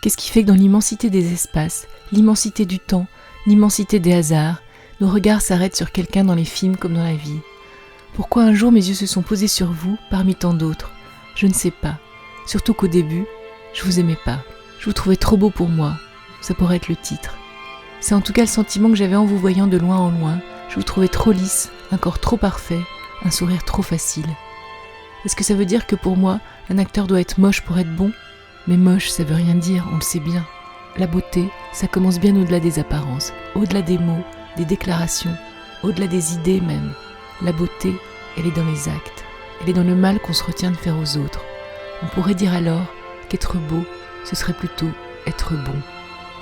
Qu'est-ce qui fait que dans l'immensité des espaces, l'immensité du temps, l'immensité des hasards, nos regards s'arrêtent sur quelqu'un dans les films comme dans la vie? Pourquoi un jour mes yeux se sont posés sur vous parmi tant d'autres? Je ne sais pas. Surtout qu'au début, je vous aimais pas. Je vous trouvais trop beau pour moi. Ça pourrait être le titre. C'est en tout cas le sentiment que j'avais en vous voyant de loin en loin. Je vous trouvais trop lisse, un corps trop parfait, un sourire trop facile. Est-ce que ça veut dire que pour moi, un acteur doit être moche pour être bon? Mais moche, ça veut rien dire, on le sait bien. La beauté, ça commence bien au-delà des apparences, au-delà des mots, des déclarations, au-delà des idées même. La beauté, elle est dans les actes, elle est dans le mal qu'on se retient de faire aux autres. On pourrait dire alors qu'être beau, ce serait plutôt être bon.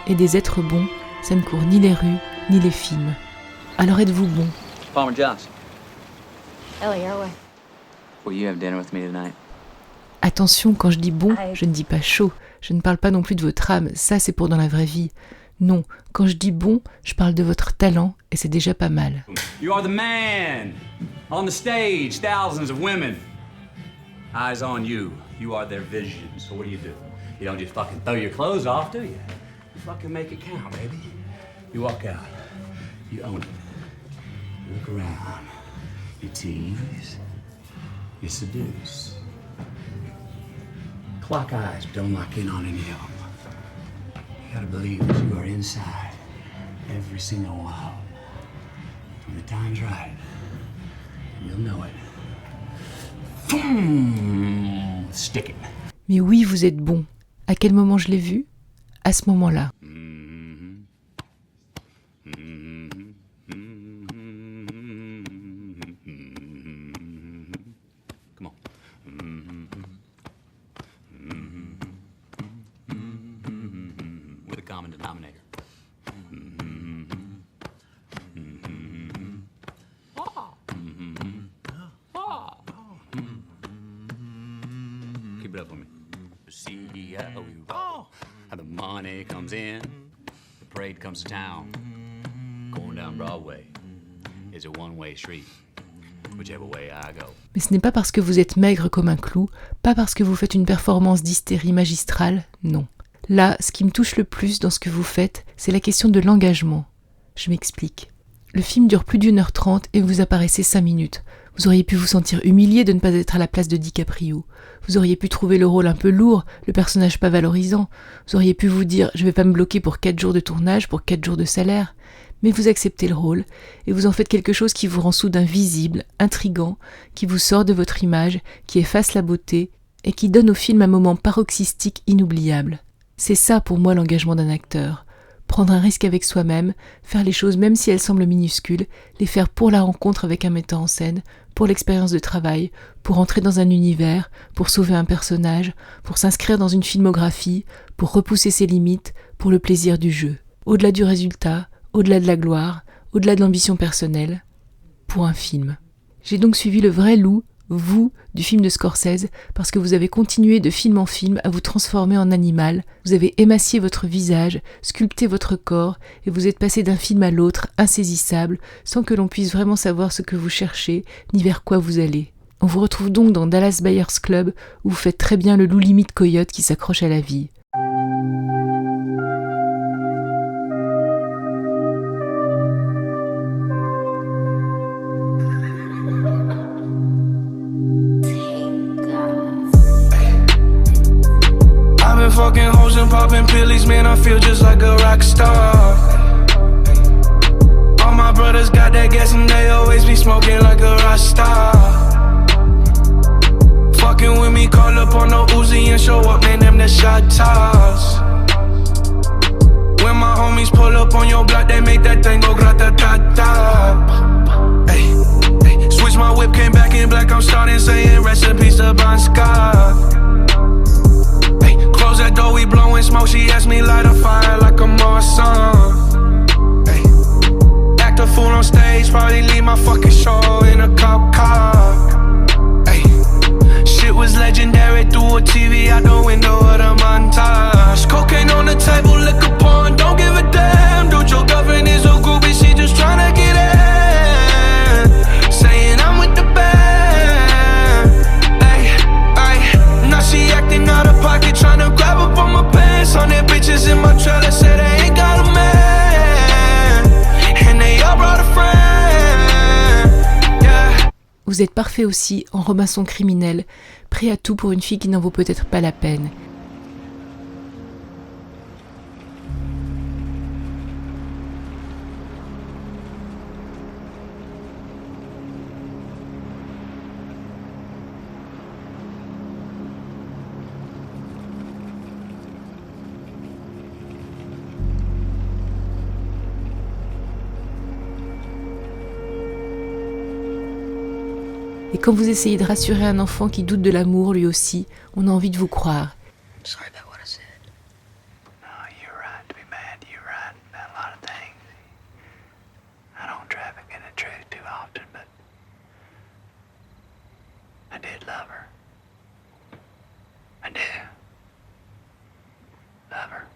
Et des êtres bons, ça ne court ni les rues, ni les films. Alors êtes-vous bon? Palmer Johnson. Ellie Irwin. Will you have dinner with me tonight? Attention, quand je dis bon, je ne dis pas chaud. Je ne parle pas non plus de votre âme, ça c'est pour dans la vraie vie. Non, quand je dis bon, je parle de votre talent et c'est déjà pas mal. You are the man. On the stage, thousands of women. Eyes on you. You are their vision. So what do? You don't just fucking throw your clothes off, do you? You fucking make it count, baby. You walk out. You own it. You look around. You tease. You seduce. Clock eyes, but don't lock in on any of them. You gotta believe that you are inside every single one. When the time's right, you'll know it. Stick it. Mais oui, vous êtes bon. À quel moment je l'ai vu? À ce moment-là. Come on. With a common denominator. Keep it up for me. See how we roll. How the money comes in, the parade comes to town. Going down Broadway is a one-way street. Whichever way I go. Mais ce n'est pas parce que vous êtes maigre comme un clou, pas parce que vous faites une performance d'hystérie magistrale, non. Là, ce qui me touche le plus dans ce que vous faites, c'est la question de l'engagement. Je m'explique. Le film dure plus d'1h30 et vous apparaissez 5 minutes. Vous auriez pu vous sentir humilié de ne pas être à la place de DiCaprio. Vous auriez pu trouver le rôle un peu lourd, le personnage pas valorisant. Vous auriez pu vous dire « je vais pas me bloquer pour 4 jours de tournage, pour 4 jours de salaire ». Mais vous acceptez le rôle et vous en faites quelque chose qui vous rend soudain visible, intrigant, qui vous sort de votre image, qui efface la beauté et qui donne au film un moment paroxystique inoubliable. C'est ça pour moi l'engagement d'un acteur. Prendre un risque avec soi-même, faire les choses même si elles semblent minuscules, les faire pour la rencontre avec un metteur en scène, pour l'expérience de travail, pour entrer dans un univers, pour sauver un personnage, pour s'inscrire dans une filmographie, pour repousser ses limites, pour le plaisir du jeu. Au-delà du résultat, au-delà de la gloire, au-delà de l'ambition personnelle, pour un film. J'ai donc suivi le vrai loup, vous, du film de Scorsese, parce que vous avez continué de film en film à vous transformer en animal, vous avez émacié votre visage, sculpté votre corps, et vous êtes passé d'un film à l'autre, insaisissable, sans que l'on puisse vraiment savoir ce que vous cherchez, ni vers quoi vous allez. On vous retrouve donc dans Dallas Buyers Club, où vous faites très bien le loup limite coyote qui s'accroche à la vie. Fucking hoes and popping pillies, man, I feel just like a rock star. All my brothers got that gas and they always be smoking like a rock star. Fucking with me, call up on the Uzi and show up, man, them the shot toss. When my homies pull up on your block, they make that thing go grata-ta-ta. Ay, ay. Switch my whip, came back in black, I'm starting saying recipes to Bon Scott. Close that door, we blowing smoke. She asked me light a fire like a Marsan. Hey. Act a fool on stage, probably leave my fucking show in a cop car. Hey. Shit was legendary, through a TV out the window of the montage. Cocaine on the table, liquor porn, don't give a damn. Dude, your girlfriend is a groupie, she just tryna get in. Saying I'm with the band. Ay, ay. Now she acting out of pocket, tryna grab up on my pants on that bitch. vous êtes parfait aussi en Robinson criminel, prêt à tout pour une fille qui n'en vaut peut-être pas la peine. Et quand vous essayez de rassurer un enfant qui doute de l'amour lui aussi, on a envie de vous croire. Sorry about what I said. No, you're right to be mad. You're right about a lot of things. I don't traffic in the truth too often, but I did love her. I do. Love her.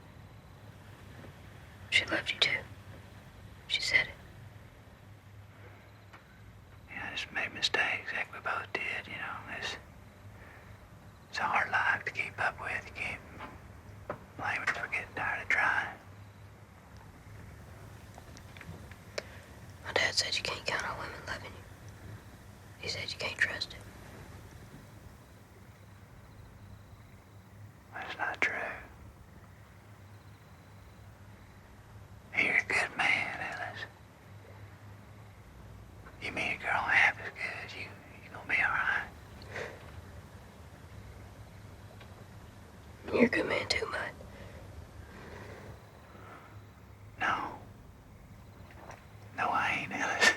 She loved you too. She said it. Yeah, I just made mistakes like we both did, you know. It's a hard life to keep up with. You can't blame it for getting tired of trying. My dad said you can't count on women loving you. He said you can't trust it. That's not true. You're a good man, Ellis. You meet a girl half as good as you gonna be alright. You're a good man too, Mud. No. No, I ain't, Ellis.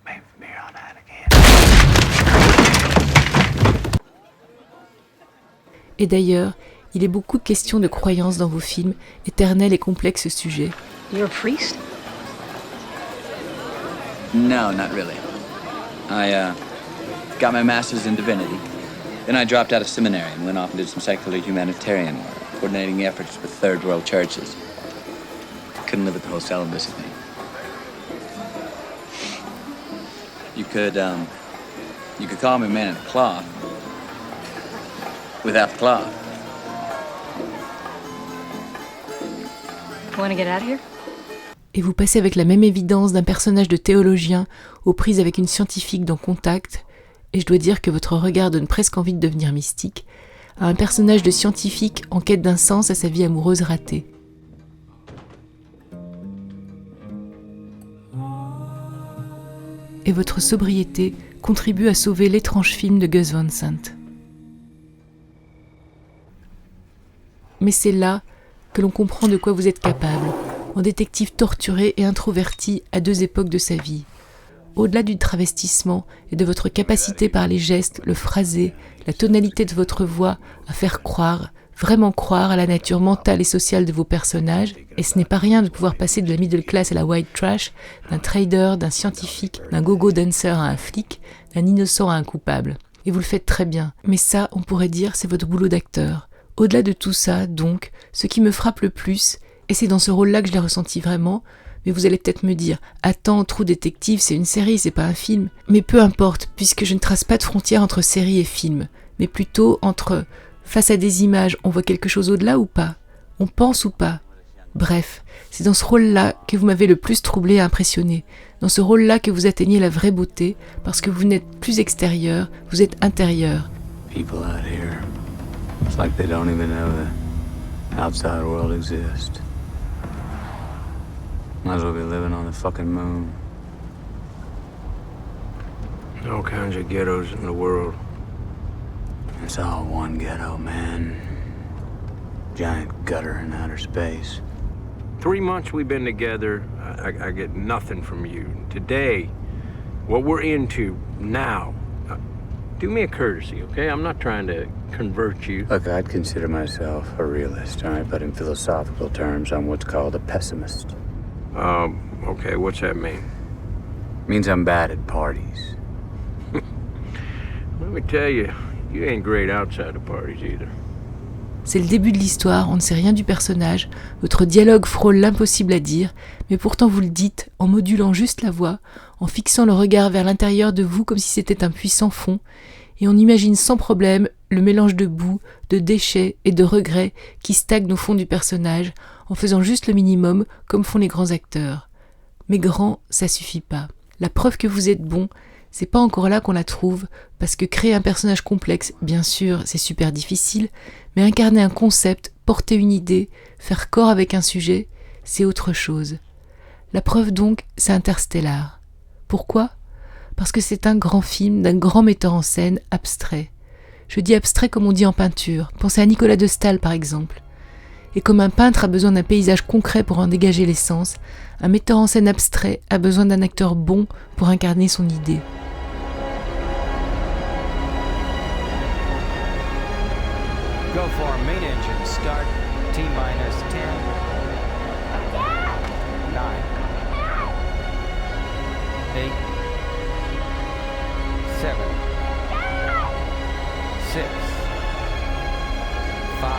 Maybe from here on out again. Et d'ailleurs, il est beaucoup question de croyances dans vos films, éternels et complexes sujets. You're a priest? No, not really. I got my master's in divinity. Then I dropped out of seminary and went off and did some secular humanitarian work, coordinating efforts with third world churches. Couldn't live with the whole celibacy thing. You could call me a man in a cloth. Without the cloth. Want to get out of here? Et vous passez avec la même évidence d'un personnage de théologien aux prises avec une scientifique dans Contact, et je dois dire que votre regard donne presque envie de devenir mystique, à un personnage de scientifique en quête d'un sens à sa vie amoureuse ratée. Et votre sobriété contribue à sauver l'étrange film de Gus Van Sant. Mais c'est là que l'on comprend de quoi vous êtes capable, en détective torturé et introverti à deux époques de sa vie. Au-delà du travestissement et de votre capacité par les gestes, le phrasé, la tonalité de votre voix à faire croire, vraiment croire à la nature mentale et sociale de vos personnages, et ce n'est pas rien de pouvoir passer de la middle class à la white trash, d'un trader, d'un scientifique, d'un go-go dancer à un flic, d'un innocent à un coupable. Et vous le faites très bien, mais ça, on pourrait dire, c'est votre boulot d'acteur. Au-delà de tout ça, donc, ce qui me frappe le plus, et c'est dans ce rôle-là que je l'ai ressenti vraiment, mais vous allez peut-être me dire « Attends, True Detective, c'est une série, c'est pas un film ». Mais peu importe, puisque je ne trace pas de frontière entre série et film, mais plutôt entre face à des images, on voit quelque chose au-delà ou pas ? On pense ou pas ? Bref, c'est dans ce rôle-là que vous m'avez le plus troublé et impressionné. Dans ce rôle-là que vous atteignez la vraie beauté, parce que vous n'êtes plus extérieur, vous êtes intérieur. People out here, it's like they don't even know the outside world exists. Might as well be living on the fucking moon. All kinds of ghettos in the world. It's all one ghetto, man. Giant gutter in outer space. 3 months we've been together, I get nothing from you. Today, what we're into now, do me a courtesy, okay? I'm not trying to convert you. Look, I'd consider myself a realist, all right? But in philosophical terms, I'm what's called a pessimist. Okay, what's that mean? Means I'm bad at parties. Let me tell you, you ain't great outside of parties either. C'est le début de l'histoire, on ne sait rien du personnage, votre dialogue frôle l'impossible à dire, mais pourtant vous le dites en modulant juste la voix, en fixant le regard vers l'intérieur de vous comme si c'était un puits sans fond, et on imagine sans problème le mélange de boue, de déchets et de regrets qui stagnent au fond du personnage, en faisant juste le minimum comme font les grands acteurs. Mais grand, ça suffit pas. La preuve que vous êtes bon, c'est pas encore là qu'on la trouve, parce que créer un personnage complexe, bien sûr, c'est super difficile, mais incarner un concept, porter une idée, faire corps avec un sujet, c'est autre chose. La preuve donc, c'est Interstellar. Pourquoi ? Parce que c'est un grand film d'un grand metteur en scène abstrait. Je dis abstrait comme on dit en peinture. Pensez à Nicolas de Staël par exemple. Et comme un peintre a besoin d'un paysage concret pour en dégager l'essence, un metteur en scène abstrait a besoin d'un acteur bon pour incarner son idée. Go for main engine start, T-minus 10, 9, 8, 7, 6, 5,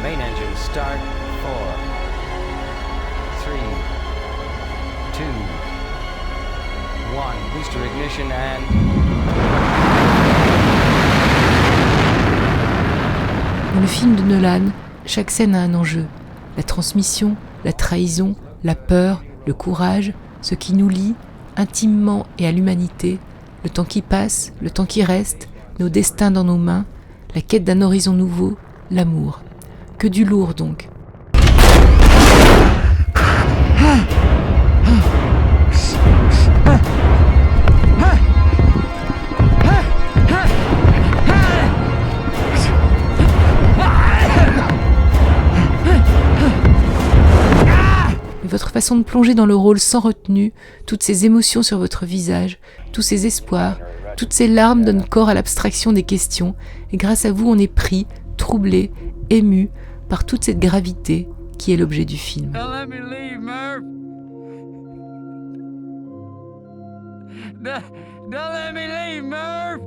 main engine start, 4, 3, 2, 1, booster ignition and... Dans le film de Nolan, chaque scène a un enjeu. La transmission, la trahison, la peur, le courage, ce qui nous lie intimement et à l'humanité, le temps qui passe, le temps qui reste, nos destins dans nos mains, la quête d'un horizon nouveau, l'amour. Que du lourd donc. Votre façon de plonger dans le rôle sans retenue, toutes ces émotions sur votre visage, tous ces espoirs, toutes ces larmes donnent corps à l'abstraction des questions, et grâce à vous on est pris, troublé, ému par toute cette gravité qui est l'objet du film. Don't let me leave, Murph. Don't let me leave, Murph.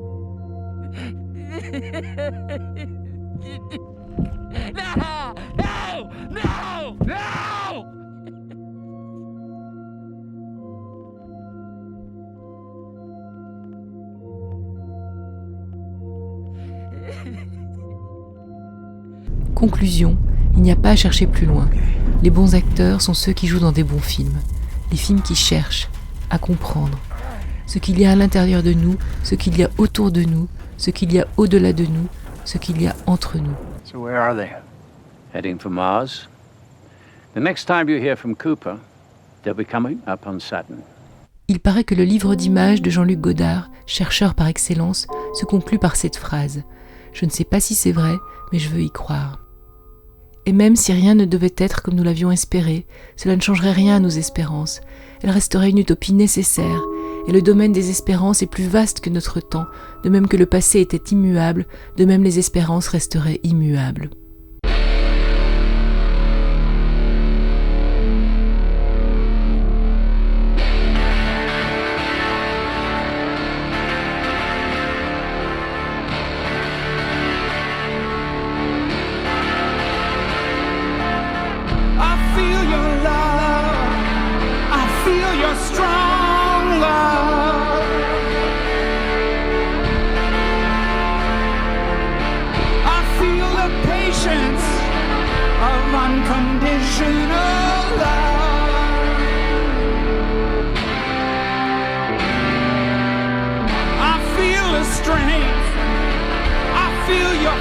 No! No! No! No! Conclusion, il n'y a pas à chercher plus loin. Les bons acteurs sont ceux qui jouent dans des bons films. Les films qui cherchent à comprendre ce qu'il y a à l'intérieur de nous, ce qu'il y a autour de nous, ce qu'il y a au-delà de nous, ce qu'il y a entre nous. So where are they? Heading for Mars. The next time you hear from Cooper, they'll be coming up on Saturn. Il paraît que le livre d'images de Jean-Luc Godard, chercheur par excellence, se conclut par cette phrase. Je ne sais pas si c'est vrai, mais je veux y croire. Et même si rien ne devait être comme nous l'avions espéré, cela ne changerait rien à nos espérances. Elle resterait une utopie nécessaire, et le domaine des espérances est plus vaste que notre temps, de même que le passé était immuable, de même les espérances resteraient immuables. Strong love. I feel the patience of unconditional love. I feel the strength. I feel your